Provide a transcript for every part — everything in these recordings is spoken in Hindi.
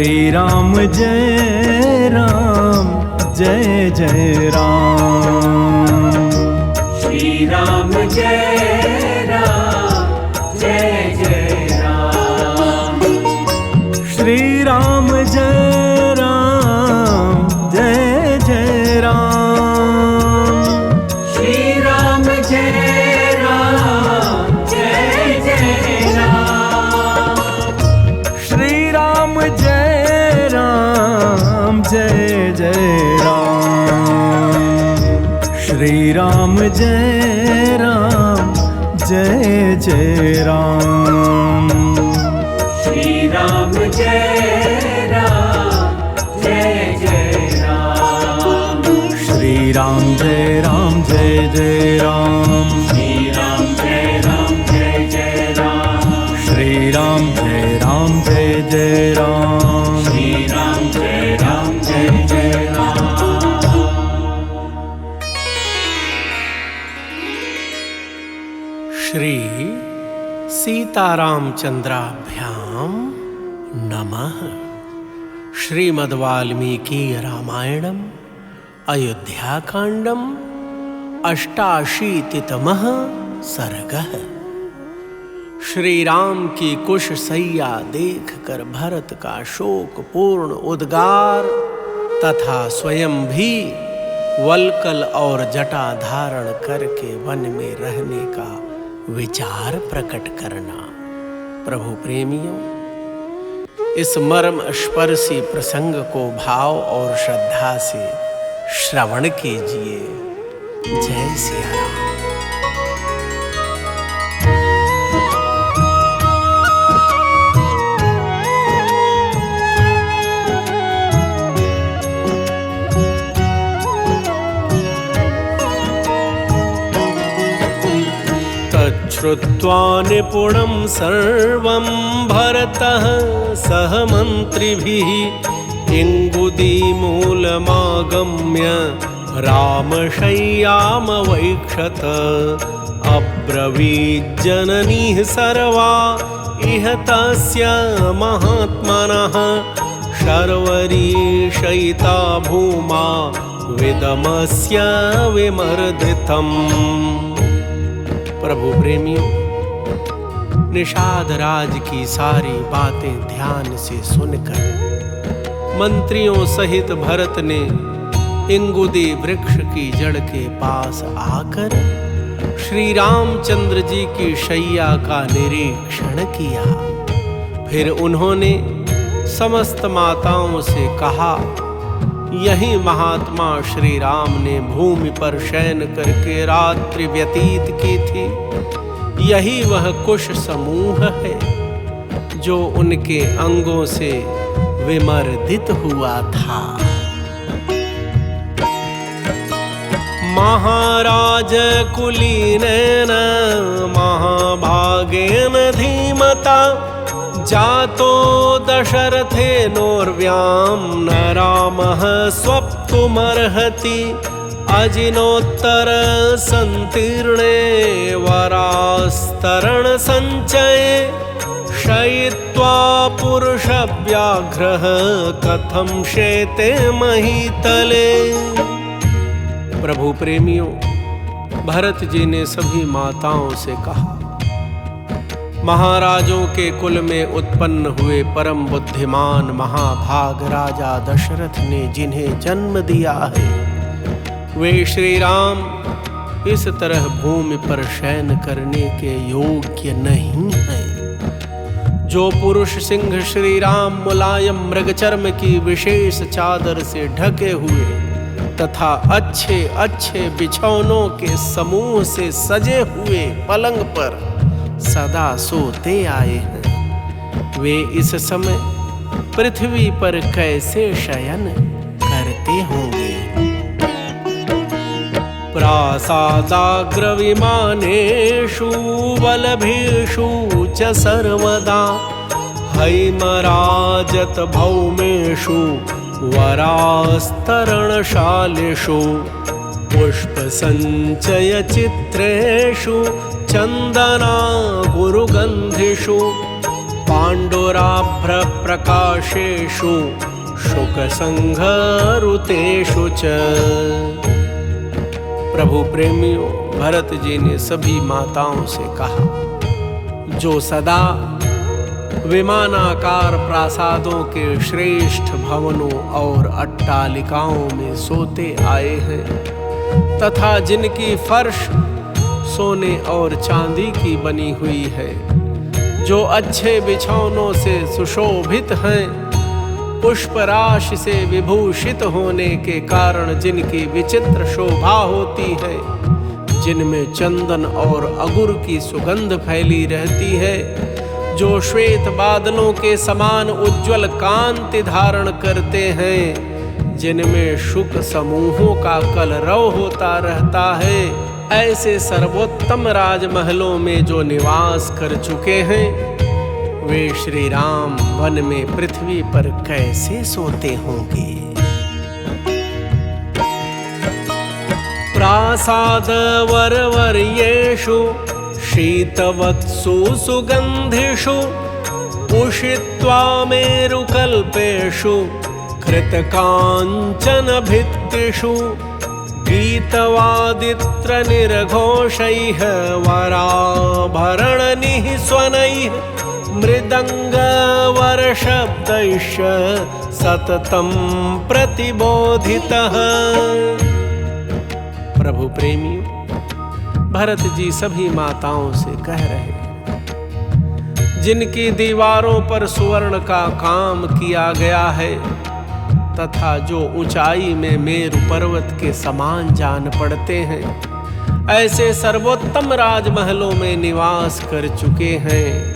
श्री राम जय राम जय जय राम। श्री राम जय राम जय जय राम। श्री राम जय राम जय जय राम। श्री राम जय राम जय जय राम। श्री राम जय राम जय जय राम। श्री राम जय राम जय जय राम। श्री राम जय राम जय जय राम। श्री राम जय राम जय जय राम। श्री राम जय राम जय जय राम। श्री राम जय राम जय जय राम। श्री राम जय राम जय जय राम। श्री सीतारामचंद्राभ्यां नमः। श्रीमद् वाल्मीकि रामायणम् अयोध्याकांडम् अष्टाशीतितमः सर्गः। श्री राम की कुश सैया देखकर भरत का शोकपूर्ण उद्गार तथा स्वयं भी वल्कल और जटा धारण करके वन में रहने का विचार प्रकट करना। प्रभु प्रेमियों, इस मर्म स्पर्शी प्रसंग को भाव और श्रद्धा से श्रवण कीजिए। जय सिया राम। श्रुत्वा निपुणं सर्वं भरतः सह मन्त्रिभिः इंगुदीमूलमागम्य रामशय्यामवैक्षत। अब्रवीज्जननीः सर्वा इह तस्य महात्मनः शर्वरी शयिता भूमा विदमस्य विमर्दितम्। प्रभु प्रेमियों, निषाद राज की सारी बातें ध्यान से सुनकर मंत्रियों सहित भरत ने इंगुदी वृक्ष की जड़ के पास आकर श्री रामचंद्र जी की शैया का निरीक्षण किया। फिर उन्होंने समस्त माताओं से कहा, यही महात्मा श्री राम ने भूमि पर शयन करके रात्रि व्यतीत की थी। यही वह कुश समूह है जो उनके अंगों से विमर्दित हुआ था। महाराज कुलीनेन महाभागेन धीमता जातो दशरथेनोर्व्यां न रामः स्वप्तुमर्हति। अजिनोत्तर संतीर्णे वरास्तरण संचये शयित्वा पुरुष व्याघ्रः कथं शेते महीतले। प्रभु प्रेमियों, भरत जी ने सभी माताओं से कहा, महाराजों के कुल में उत्पन्न हुए परम बुद्धिमान महाभाग राजा दशरथ ने जिन्हें जन्म दिया है, वे श्री राम इस तरह भूमि पर शयन करने के योग्य नहीं हैं। जो पुरुष सिंह श्री राम मुलायम मृगचर्म की विशेष चादर से ढके हुए तथा अच्छे अच्छे बिछौनों के समूह से सजे हुए पलंग पर सदा सोते आए हैं, वे इस समय पृथ्वी पर कैसे शयन करते होंगे। प्रासादाग्र विमानेषु वलभेषु च सर्वदा हैमराजत भौमेषु वरास्तरणशालेषु पुष्पसञ्चय चित्रेषु चन्दना गुरुगन्धिषु पाण्डुराभ्र प्रकाशेषु शुकसंघऋतेषु च। प्रभु प्रेमियों, भरत जी ने सभी माताओं से कहा, जो सदा विमानाकार प्रासादों के श्रेष्ठ भवनों और अट्टालिकाओं में सोते आए हैं तथा जिनकी फर्श सोने और चांदी की बनी हुई है, जो अच्छे बिछौनों से सुशोभित हैं, पुष्प राशि से विभूषित होने के कारण जिनकी विचित्र शोभा होती है, जिनमें चंदन और अगुर की सुगंध फैली रहती है, जो श्वेत बादलों के समान उज्ज्वल कांति धारण करते हैं, जिनमें शुक समूहों का कलरव होता रहता है, ऐसे सर्वोत्तम राजमहलों में जो निवास कर चुके हैं, वे श्री राम वन में पृथ्वी पर कैसे सोते होंगे। प्रासाद वरवर्येषु शीतवत्सु सुगन्धिषु उषित्वा मेरुकल्पेषु कृतकाञ्चन भित्तिषु गीतवादित्र निर्घोषैः वराभरणनिः स्वनैः मृदङ्गवरशब्दैश्च सततं प्रतिबोधितः। प्रभु प्रेमियों, भरत जी सभी माताओं से कह रहे हैं, जिनकी दीवारों पर सुवर्ण का काम किया गया है तथा जो ऊंचाई में मेरु पर्वत के समान जान पड़ते हैं, ऐसे सर्वोत्तम राजमहलों में निवास कर चुके हैं,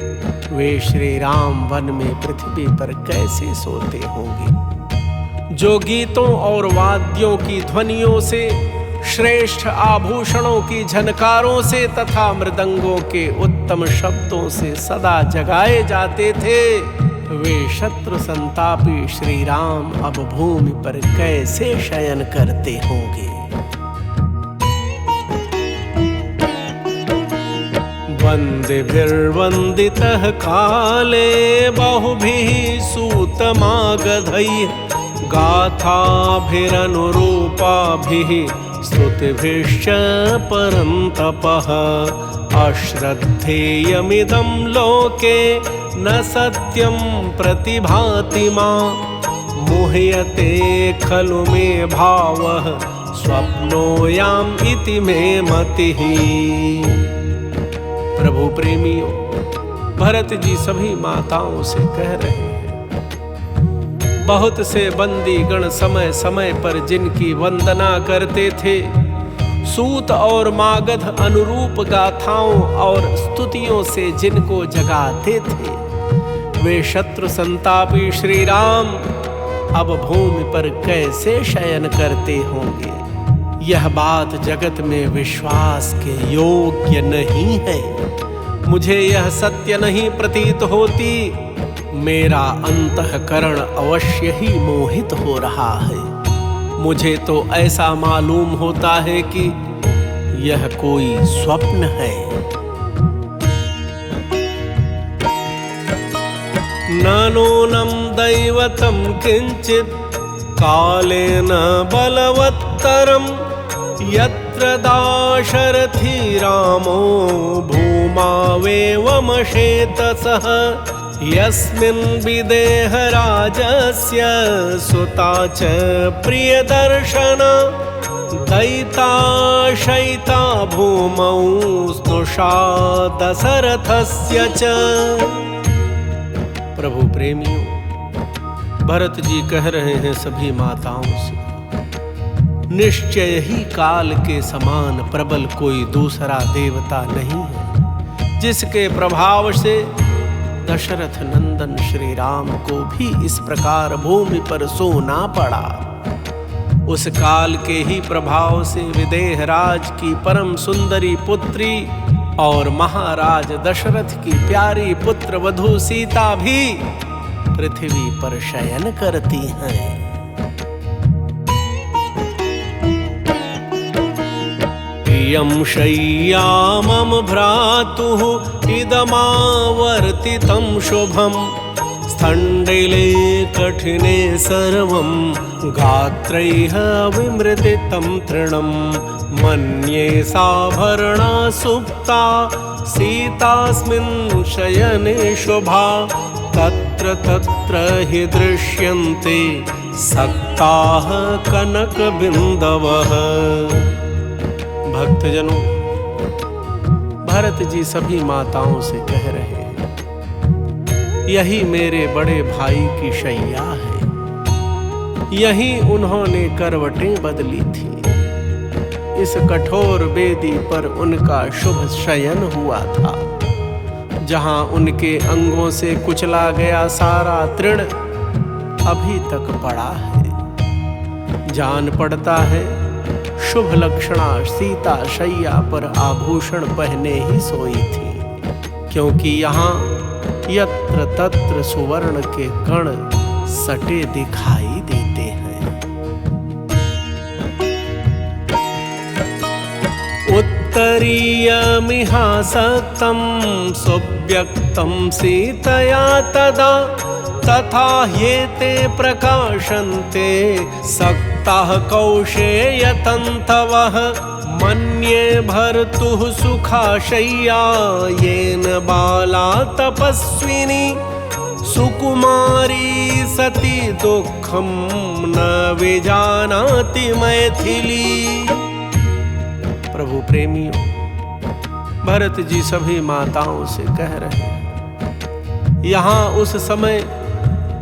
वे श्री राम वन में पृथ्वी पर कैसे सोते होंगे। जो गीतों और वाद्यों की ध्वनियों से, श्रेष्ठ आभूषणों की झनकारों से तथा मृदंगों के उत्तम शब्दों से सदा जगाए जाते थे, वे शत्रु संतापी श्री राम अब भूमि पर कैसे शयन करते होंगे। वन्दिभिर्वन्दितः काले बहुभिः सूतमागधैः गाथाभिरनुरूपाभिः स्तुतिभिश्च परन्तपः। अश्रद्धेयमिदं लोके न सत्यं प्रतिभाति मां मुह्यते खलु मे भावः स्वप्नोऽयम् इति मे मतिः। प्रभु प्रेमियों, भरत जी सभी माताओं से कह रहे हैं, बहुत से बंदी गण समय समय पर जिनकी वंदना करते थे, सूत और मागध अनुरूप गाथाओं और स्तुतियों से जिनको जगाते थे, वे शत्रु संतापी श्री राम अब भूमि पर कैसे शयन करते होंगे। यह बात जगत में विश्वास के योग्य नहीं है। मुझे यह सत्य नहीं प्रतीत होती। मेरा अंतःकरण अवश्य ही मोहित हो रहा है। मुझे तो ऐसा मालूम होता है कि यह कोई स्वप्न है। नूनं दैवतं किंचित् कालेन बलवत्तरं यत्र दाशरथी रामो भूमावेवमशेतसः यस्मिन् विदेह राजस्य सुता च प्रियदर्शना दैता शयिता भूमौ स्नुषा दशरथस्य च। प्रभु प्रेमियों, भरत जी कह रहे हैं सभी माताओं से, निश्चय ही काल के समान प्रबल कोई दूसरा देवता नहीं है जिसके प्रभाव से दशरथ नंदन श्री राम को भी इस प्रकार भूमि पर सोना पड़ा। उस काल के ही प्रभाव से विदेह राज की परम सुंदरी पुत्री और महाराज दशरथ की प्यारी पुत्र वधू सीता भी पृथ्वी पर शयन करती हैं। इयं शय्या मम भ्रातुः इदमावर्तितं शुभं स्थण्डिले कठिने सर्वं गात्रैः विमृदितं तृणं मन्ये साभरणा सुप्ता सीतास्मिन् शयने शुभा तत्र तत्र हि दृश्यन्ते सक्ताः कनकबिन्दवः। भक्तजनों, भरत जी सभी माताओं से कह रहे हैं, यही मेरे बड़े भाई की शैया है, यही उन्होंने करवटें बदली थी, इस कठोर बेदी पर उनका शुभ शयन हुआ था। जहां उनके अंगों से कुचला गया सारा तृण अभी तक पड़ा है। जान पड़ता है शुभ लक्षणा सीता शैया पर आभूषण पहने ही सोई थी, क्योंकि यहाँ यत्र तत्र सुवर्ण के कण सटे दिखाई देते हैं। उत्तरीयमिहासक्तं सुव्यक्तं सीतया तदा तथा ह्येते प्रकाशन्ते सक्ताः कौशेयतन्तवः मन्ये भर्तुः सुखाशय्या येन बाला तपस्विनी सुकुमारी सती दुःखं न विजानाति मैथिली। प्रभु प्रेमियों, भरत जी सभी माताओं से कह रहे हैं, यहाँ उस समय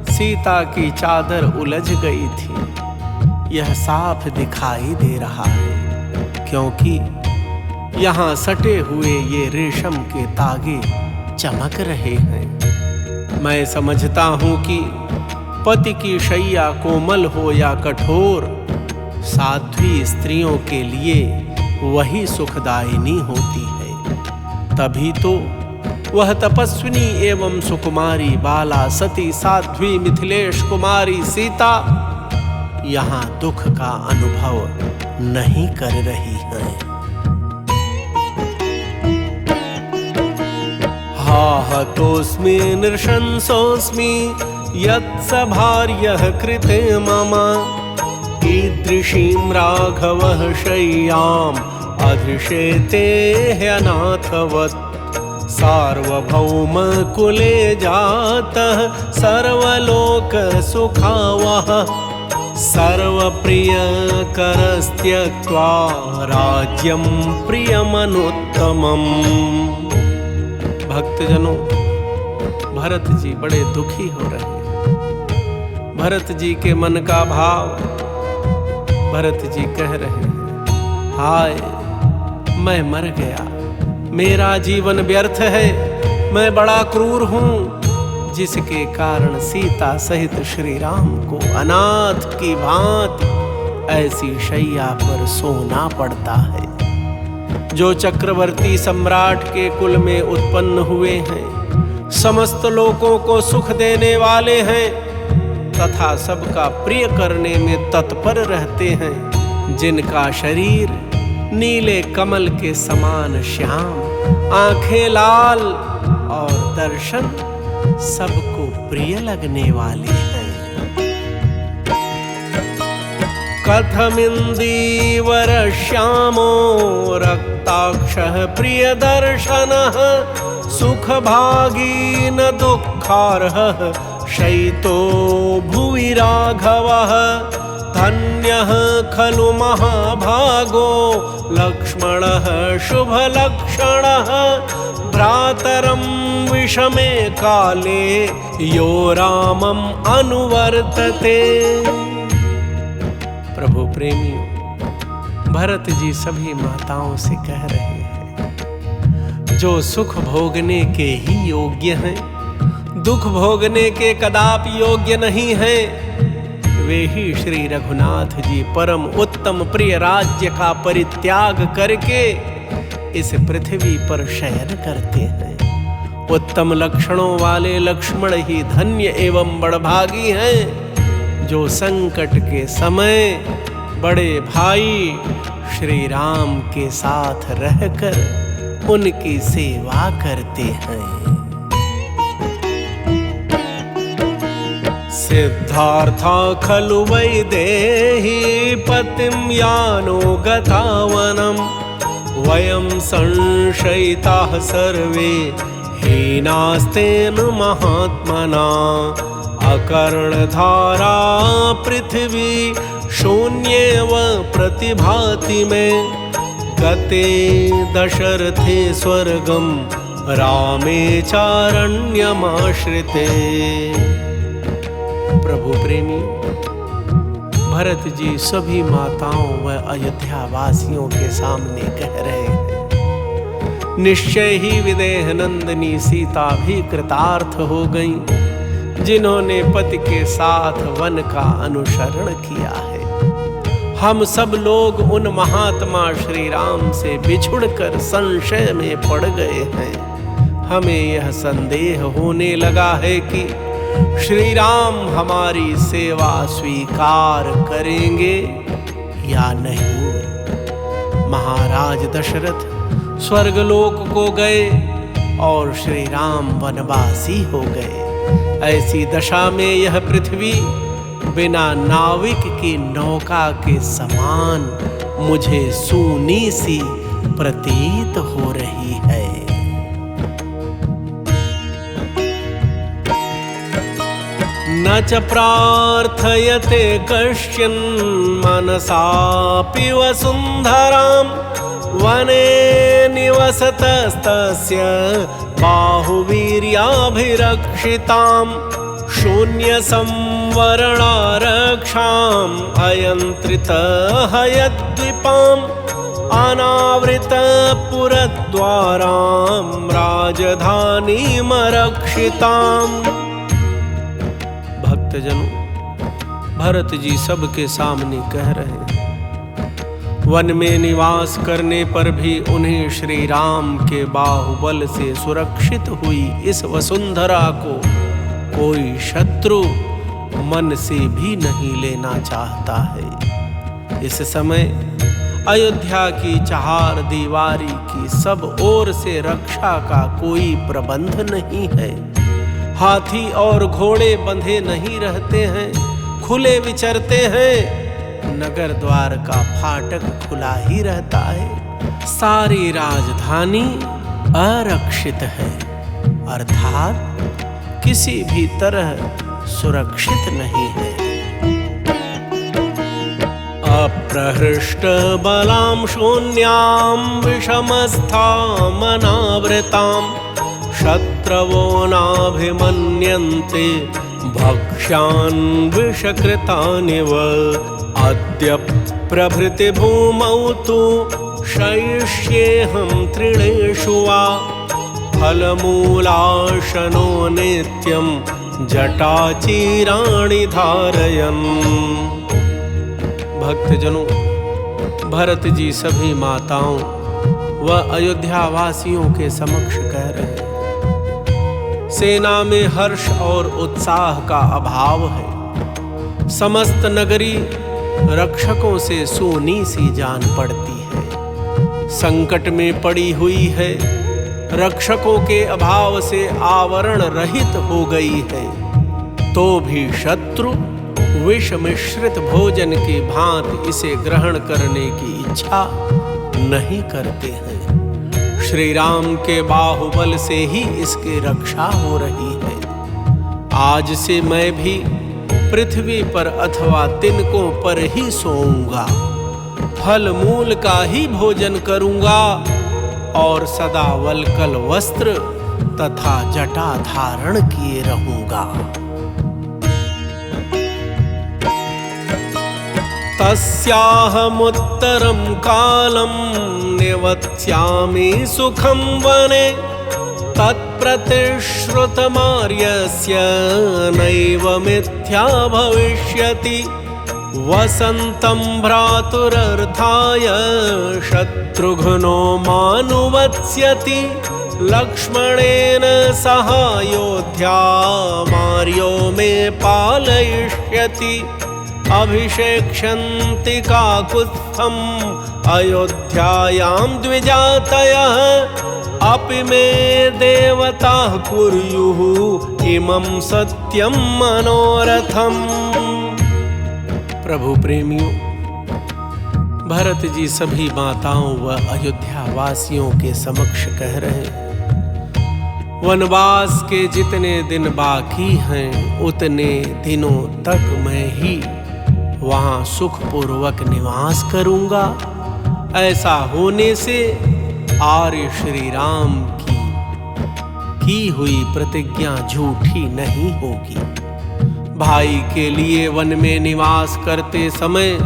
सीता की चादर उलझ गई थी, यह साफ दिखाई दे रहा है, क्योंकि यहाँ सटे हुए ये रेशम के तागे चमक रहे हैं। मैं समझता हूँ कि पति की शैया कोमल हो या कठोर, साध्वी स्त्रियों के लिए वही सुखदायिनी होती है। तभी तो वह तपस्विनी एवं सुकुमारी बाला सती साध्वी मिथिलेश कुमारी सीता यहाँ दुख का अनुभव नहीं कर रही है। हाहतोऽस्मि नृशंसोऽस्मि यत्स भार्यः कृते मम कीदृशीं राघवः शय्याम् अधिशेते ह्यनाथवत् सार्वभौम कुले जातः सर्वलोकसुखावः सर्वप्रियकरस्त्यक्त्वा राज्यं प्रियमनुत्तमम्। भक्तजनों, भरत जी बड़े दुखी हो रहे हैं। भरत जी के मन का भाव भरत जी कह रहे हैं, हाय मैं मर गया, मेरा जीवन व्यर्थ है, मैं बड़ा क्रूर हूं, जिसके कारण सीता सहित श्री राम को अनाथ की भांति ऐसी शैया पर सोना पड़ता है। जो चक्रवर्ती सम्राट के कुल में उत्पन्न हुए हैं, समस्त लोगों को सुख देने वाले हैं तथा सबका प्रिय करने में तत्पर रहते हैं, जिनका शरीर नीले कमल के समान श्याम, आंखें लाल और दर्शन सबको प्रिय लगने वाले हैं। कथमिंदीवर श्यामो रक्ताक्षः प्रिय दर्शनः सुखभागी न दुःखार्हः शयितो भुवि राघवः धन्यः खलु महाभागो लक्ष्मणः शुभलक्षणः भ्रातरं विषमे काले यो रामम् अनुवर्तते। प्रभु प्रेमियों, भरत जी सभी माताओं से कह रहे हैं, जो सुख भोगने के ही योग्य हैं, दुख भोगने के कदापि योग्य नहीं हैं, वे ही श्री रघुनाथ जी परम उत्तम प्रिय राज्य का परित्याग करके इस पृथ्वी पर शयन करते हैं। उत्तम लक्षणों वाले लक्ष्मण ही धन्य एवं बड़भागी हैं, जो संकट के समय बड़े भाई श्री राम के साथ रहकर उनकी सेवा करते हैं। सिद्धार्था खलु वैदेही पतिं यानो गतावनं वयं संशयिताः सर्वे हीनास्तेन महात्मना अकर्णधारा पृथ्वी शून्येव प्रतिभाति मे गते दशरथे स्वर्गं रामे चारण्यमाश्रिते। प्रभु प्रेमी, भरत जी सभी माताओं व अयोध्या वासियों के सामने कह रहे हैं, निश्चय ही विदेह नंदिनी सीता भी कृतार्थ हो गईं, जिन्होंने पति के साथ वन का अनुसरण किया है। हम सब लोग उन महात्मा श्री राम से बिछुड़कर संशय में पड़ गए हैं। हमें यह संदेह होने लगा है कि श्री राम हमारी सेवा स्वीकार करेंगे या नहीं। महाराज दशरथ स्वर्गलोक को गए और श्री राम वनवासी हो गए। ऐसी दशा में यह पृथ्वी बिना नाविक की नौका के समान मुझे सूनी सी प्रतीत हो रही है। न च प्रार्थयते कश्चिन मनसापि वसुन्धरां वने निवसतस्तस्य बाहुवीर्याभिरक्षितां शून्य संवरणारक्षाम् अयन्त्रितः यद्विपाम् अनावृत पुरद्वारां राजधानीमरक्षिताम्। भक्तजनों, भरत जी सबके सामने कह रहे हैं, वन में निवास करने पर भी उन्हें श्री राम के बाहुबल से सुरक्षित हुई इस वसुंधरा को कोई शत्रु मन से भी नहीं लेना चाहता है। इस समय अयोध्या की चार दीवारी की सब ओर से रक्षा का कोई प्रबंध नहीं है। हाथी और घोड़े बंधे नहीं रहते हैं, खुले विचरते हैं। नगर द्वार का फाटक खुला ही रहता है। सारी राजधानी आरक्षित है, अर्थात किसी भी तरह सुरक्षित नहीं है। अप्रहृष्ट बलां शून्यां विषमस्थाम् अनावृताम् शत्रवो नाभिमन्यन्ते भक्ष्यान् विषकृतानिव अद्य प्रभृति भूमौ तु शयिष्येऽहं तृणेषु वा फलमूलाशनो नित्यं जटाचीराणि धारयन्। भक्तजनों, भरत जी सभी माताओं व अयोध्या वासियों के समक्ष कह रहे हैं, सेना में हर्ष और उत्साह का अभाव है। समस्त नगरी रक्षकों से सूनी सी जान पड़ती है, संकट में पड़ी हुई है, रक्षकों के अभाव से आवरण रहित हो गई है। तो भी शत्रु विष मिश्रित भोजन की भांति इसे ग्रहण करने की इच्छा नहीं करते हैं। श्री राम के बाहुबल से ही इसकी रक्षा हो रही है। आज से मैं भी पृथ्वी पर अथवा तिनकों पर ही सोऊंगा, फल मूल का ही भोजन करूंगा और सदा वल्कल वस्त्र तथा जटा धारण किए रहूंगा। तस्याहमुत्तरं कालं निवत्स्यामि सुखं वने तत्प्रतिश्रुतमार्यस्य नैव मिथ्या भविष्यति वसन्तं भ्रातुरर्थाय शत्रुघ्नो मानुवत्स्यति लक्ष्मणेन सहायोध्या मार्यो मे पालयिष्यति अभिषेक्ष्यन्ति काकुत्स्थम् अयोध्यायां द्विजातयः अपि मे देवताः कुर्युः इमं सत्यं मनोरथम्। प्रभु प्रेमियों, भरत जी सभी माताओं व अयोध्या वासियों के समक्ष कह रहे हैं, वनवास के जितने दिन बाकी हैं उतने दिनों तक मैं ही वहां सुखपूर्वक निवास करूंगा। ऐसा होने से आर्य श्री राम की हुई प्रतिज्ञा झूठी नहीं होगी। भाई के लिए वन में निवास करते समय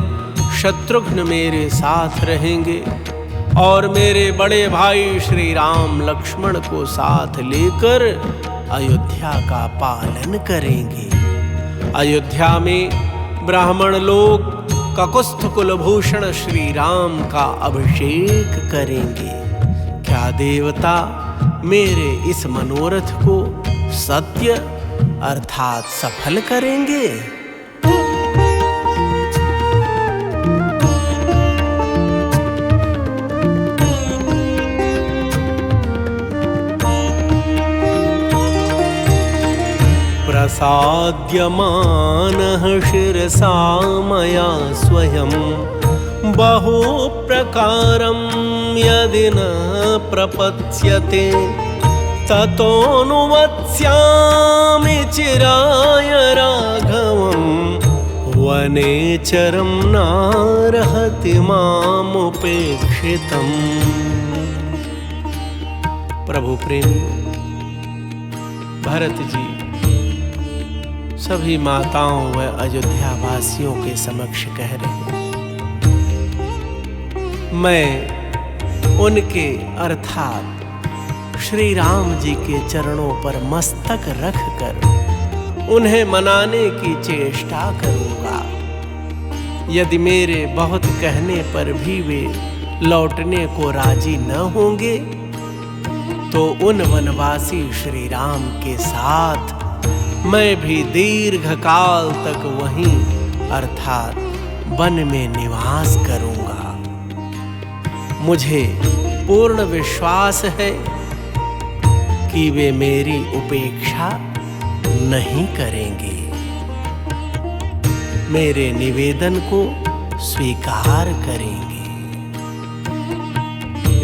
शत्रुघ्न मेरे साथ रहेंगे और मेरे बड़े भाई श्री राम लक्ष्मण को साथ लेकर अयोध्या का पालन करेंगे। अयोध्या में ब्राह्मण लोग ककुस्थ कुलभूषण श्री राम का अभिषेक करेंगे। क्या देवता मेरे इस मनोरथ को सत्य अर्थात सफल करेंगे? प्रसाद्यमानः शिरसा मया स्वयं बहु प्रकारं यदि न प्रपत्स्यते ततोऽनुवत्स्यामि चिराय राघवं वनेचरं नार्हति मामुपेक्षितम्। प्रभु प्रेमी भरत जी सभी माताओं व अयोध्या वासियों के समक्ष कह रहे हैं, मैं उनके अर्थात श्री राम जी के चरणों पर मस्तक रखकर उन्हें मनाने की चेष्टा करूंगा। यदि मेरे बहुत कहने पर भी वे लौटने को राजी न होंगे तो उन वनवासी श्री राम के साथ मैं भी दीर्घ काल तक वहीं अर्थात वन में निवास करूंगा। मुझे पूर्ण विश्वास है कि वे मेरी उपेक्षा नहीं करेंगे, मेरे निवेदन को स्वीकार करेंगे।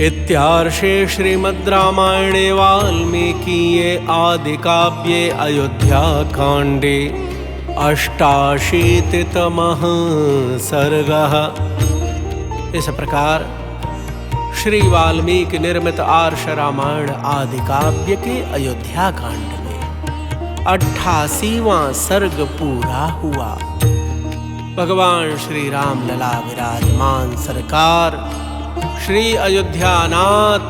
इत्यार्षे श्रीमद् रामायणे वाल्मीकीये आदिकाव्ये अयोध्याकाण्डे 88तमः सर्गः। इस प्रकार श्री वाल्मीकि निर्मित आर्ष रामायण आदि काव्य के अयोध्या कांड में 88वां सर्ग पूरा हुआ। भगवान श्री राम लला विराजमान सरकार श्री अयोध्यानाथ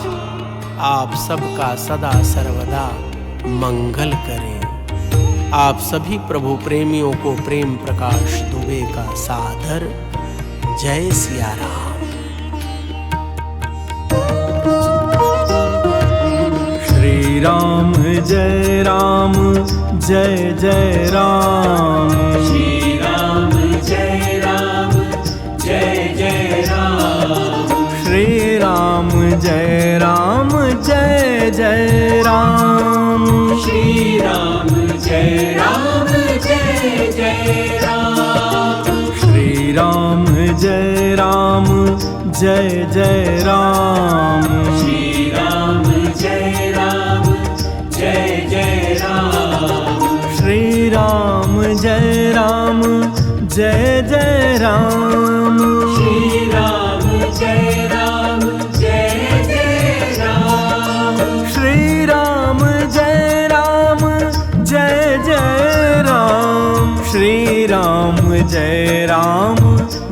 आप सबका सदा सर्वदा मंगल करें। आप सभी प्रभु प्रेमियों को प्रेम प्रकाश दुबे का सादर जय सिया राम। श्री राम जय राम जय जय राम। श्री राम जय राम जय जय राम। श्री राम जय राम जय जय राम। श्री राम जय राम जय जय राम। श्री राम जय राम जय जय राम। श्री राम जय राम जय जय राम। श्री राम जय राम जय जय राम। श्री राम जय राम जय जय राम। श्री राम जय राम जय जय राम। श्री राम जय राम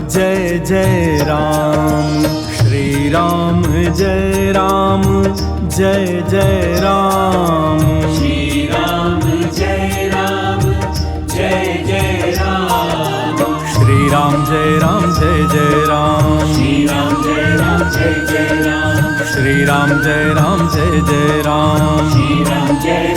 जय जय राम। श्री राम जय राम जय जय राम। श्री राम जय राम जय जय राम। श्री राम जय राम जय जय राम। श्री राम जय राम जय जय राम। श्री राम जय राम जय जय राम। श्री राम जय